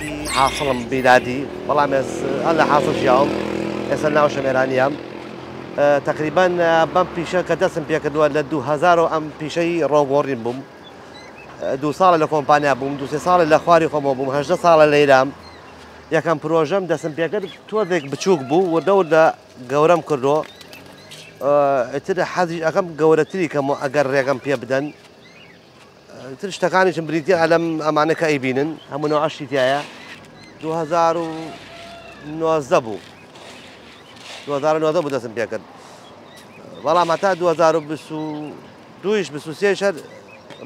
وەکی حاصڵم بیدادی بەڵام ئەل لە حاصل ژیاوم ئێستا ناو شەمێرانیام تقریبا بەم پیشە کە دەستم پێکردووە لە 2000 ئەم پیشەی ڕۆبۆڕین بووم 2 ساڵە لە کۆمپانیا بووم 2 ساڵە لە خواری خۆمەوە بووم 18 ساڵە لە ئێرام یەکەم پرۆژەم دەستم پێکرد تۆزێک بچووک بوو وردە گەورەم کردۆ ئیتر حەزی ئەەکەم گەورەتری کەم ئەگەر ڕێگەم پێ بدەن تر شتەکانیشم بریتە ئەلەم ئەمانە کە ئەیبینن هەموو نەوەشی تایە 2019 بوو 2019 بوو دەستم پێکرد بەڵام هەتا 2022 23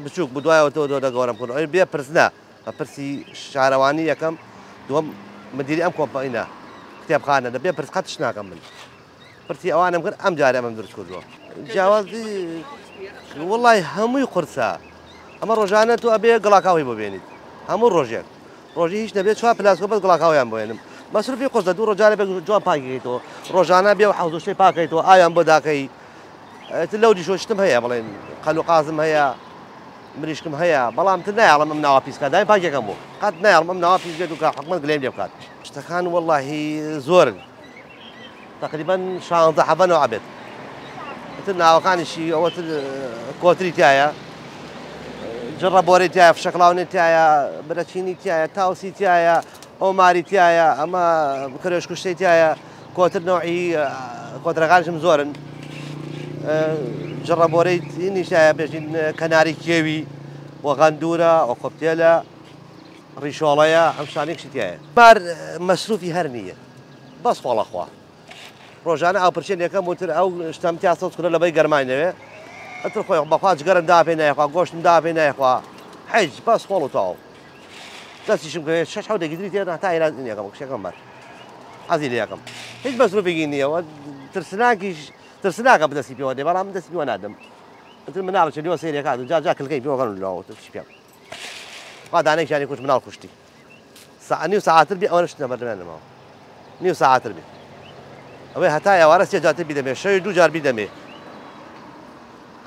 بچووک بوو دوایەوە تۆ دەگەورم کردن ئەوی بێ پرسنە بە پرسی شارەوانی یەکەم دووەم مدیری ئەم کۆمپانیە کتێبخانە دەبێ پرس قەتش ناکەم من پرسی ئەوانم کرد ئەم جارە ئەمەم دروست کردووە جیاوازی وڵی هەمووی قورسە ئەمە ڕۆژانە تو ئەبێ گڵاکاوی ببێنیت هەموو ڕۆژێک ڕۆژی هیچ نەبێت 4 پلاسکۆ بەس گڵاکاویان بێنم مەسروفی قورسە دوو ڕۆژانە بێ جوان پاکیکەیتەوە ڕۆژانە بێ و حەوزەشتەی پاکەیتەوە ئایان بۆ داکەی لەو دیشۆشتم هەیە بڵێن قەل و قازم هەیە مریشکم هەیە بەڵام تر نایڵم ئەم ناوە پیسکە دای پاکێکم بوو قەت نایڵم ئەم ناوە پیس بێت و کە حکومەت گلێم لێ بکات شتەکان وەڵاهی زۆرن تقریبا 16 حەبەنەوە عەبێت تر ناوەکانیشی ئەوەتر کۆتری تایە جڕەبۆرەی تایە فشەکڵاونی تایە برەچینی تایە تاوسی تایە ئۆماری تایە ئەمە کرێش کوشتەی تایە کۆتر نەوعی کۆترەکانیشم زۆرن جڕەبۆرەی نیشایە بێژین کەناری کێوی وە غەندورە ئەو کۆکتێلە ڕیشۆڵەیە ئەم شانێکشی تایە مار مەسروفی هەر نییە بەس خۆڵەخوا ڕۆژانە ئەو پرچێن یەکەم وتر ئەو شتم تا سەد کرە لەبەی گەرمانەوێ ئەتر خۆی بەخوا جگەرم داپێ نایخوا گۆشتم داپێ نایخوا حیج بەس خۆڵ و تاو دەستیشم کرێت 6 حەودێکی تری تێدا تا ئێران یەکەم کشەکەم بەر حەزی لە یەکەم هیچ مەسروفێکی نییەوە ترسناکە بدەستی پێوە دێ بەڵام دەستی پێوە نادەم ئەتر مناڵ چێنیوە سەیرێکات و جا کلکەی پێوەکەن لەوە چی پێم خوا دانەیەکیانی کوشت مناڵ کوشتی نیو ساعتر بێ ئەوە شتە بەردەمێنمەوە نیو ساعتر بێ ئەوەی هەتا ئێوارە سێ جاتر بیدەمێ شەوی 2 جار بیدەمێ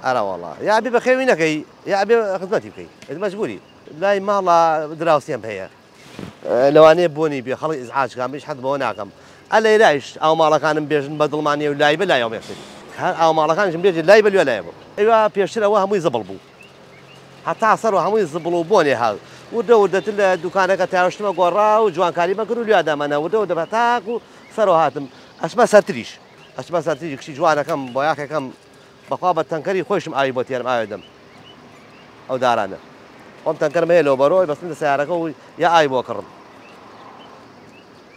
ئەرە وەڵڵا یا بێ بەخێوی نەکەی یا بێ خزمەتی بکەی مەجبوری لای ماڵە دراوسێم هەیە لەوانەیە بۆنی بێ خەڵی ئیزعاجکان بێش حەد بەوە ناکەم ئەلە لایش ئەو ماڵەکانم بێژن بە دڵمانیە و لای بە لایەوە مێخسێت ئەو ماڵەکانیشم بێژێت لای بە لێ لایە بوو ئەوە پێشتر ئەوە هەمووی زبڵ بوو هەتا سەرەوە هەمووی زبڵ و بۆنێ هاو وردە وردەتر لە دوکانەکە تاوشتمە گۆڕا و جوانکاریمە کرد و لێدامانە وردە وردە بەتاک و سەرەوە هاتم ئەچمە سەرتریش ئەچمە سەرتری کشی جوانەکەم بۆ یاخێکەم بەخوا بە تەنکەری خۆشم ئاوی بۆ تێرم ئاوێدەم ئەو دارانە ئەم تەنکەرم هەیە لەوە بەرۆی بەستن لە سیارەکە و یا ئاوی بۆ کڕم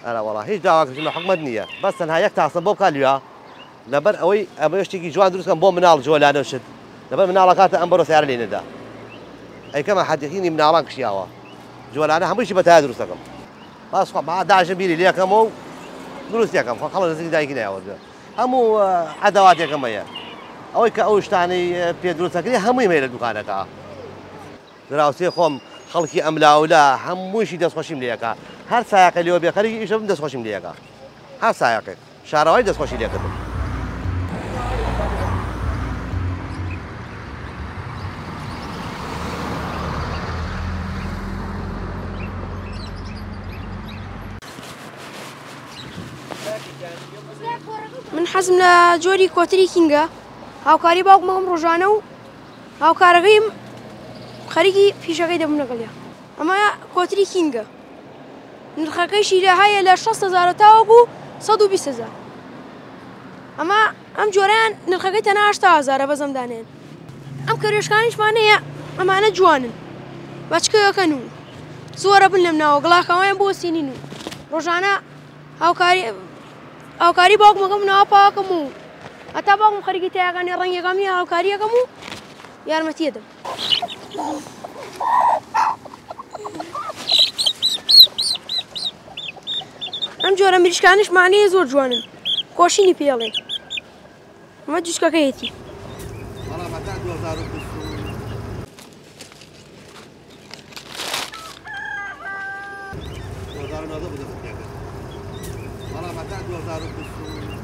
ئەرە وەڵا هیچ داواکەشم لە حکومەت نییە بەس تەنها یەک تاسە بۆ بکات لێوە لەبەر ئەوەی ئەمە شتێکی جوان دروستکەم بۆ مناڵ جۆلانە شت لەبەر مناڵەکاتە ئەم بەرۆ سیارە لێ نەدا ئەیکەمە حەدیقینی مناڵان کشیاوە جۆلانە هەموویشی بە تایە دروست دەکەم باس داژم بیری لێکەمە و دروست یەکەم خەڵک نزیکی دایکی نایوەردە هەموو عەداواتێکم هەیە ئەوەی کە ئەو شتانەی پێ دروستەکردی هەمووی هەیە لە دوکانەکە دراوسێ خۆم خەڵکی ئەملاولا هەموویشی دەستخۆشیم لێەکە هەر سایەقە لێوە بێ خەریکی ئیشم دەستخۆشیم لێەکە هەر سایەقێک شارەوەی دەستخۆشی لێکردم من حەزم لە جۆری کۆتری کینگە هاوکاری باوکمەکەم ڕۆژانە و هاوکارەکەیم خەریکی پیشەکەی دەبوو لەگەڵیا ئەمە کۆتری کینگە نرخەکەیشی لە هەیە لە 6,000 تاوەکو 120,000 ئەم جۆرەیان نرخەکەی تەنها 8,000 بەزەمدانێن ئەم کەرێشکانیشمانەیە ئەمانە جوانن بەچکەکەن و زۆرە بن لەم ناوە گڵاکەوەیان بۆ سینین و ڕۆژانە هاوکاری باوکمەکەم ناوە پاکەم و هەتا باوکم خەریکی تایەکانی ڕەنگەکەمی هاوکاریەکەم و یارمەتیەدەم ئەم جۆرە مریشکانیشمانەیە زۆر جوانن کۆشینی پێڵێ ئەمە جوچکەکەیەتی بەڵام هەتا 2019 بوو دەستم پێکرد بەڵام هەتا 2020